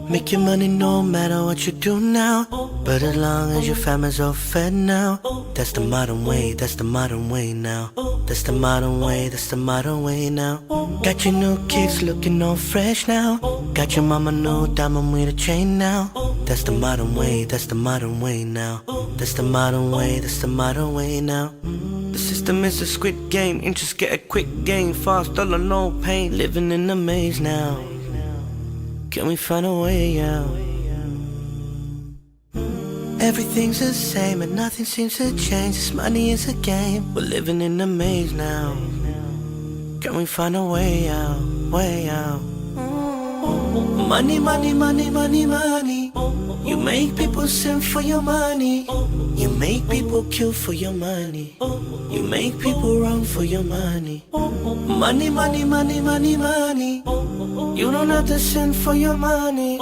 Make your money no matter what you do now, but as long as your family's all fed now. That's the modern way, that's the modern way now. That's the modern way, that's the modern way now. Got your new kicks looking all fresh now. Got your mama new diamond with a chain now. That's the modern way, that's the modern way now. That's the modern way, that's the modern way now. The system is a squid game, interest get a quick gain. Fast dollar, no pain, living in a maze now. Can we find a way out? Everything's the same and nothing seems to change. This money is a game, we're living in a maze now. Can we find a way out, way out? Money, money, money, money, money. You make people sin for your money. You make people kill for your money. You make people wrong for your money. Money, money, money, money, money. You don't have to sin for your money.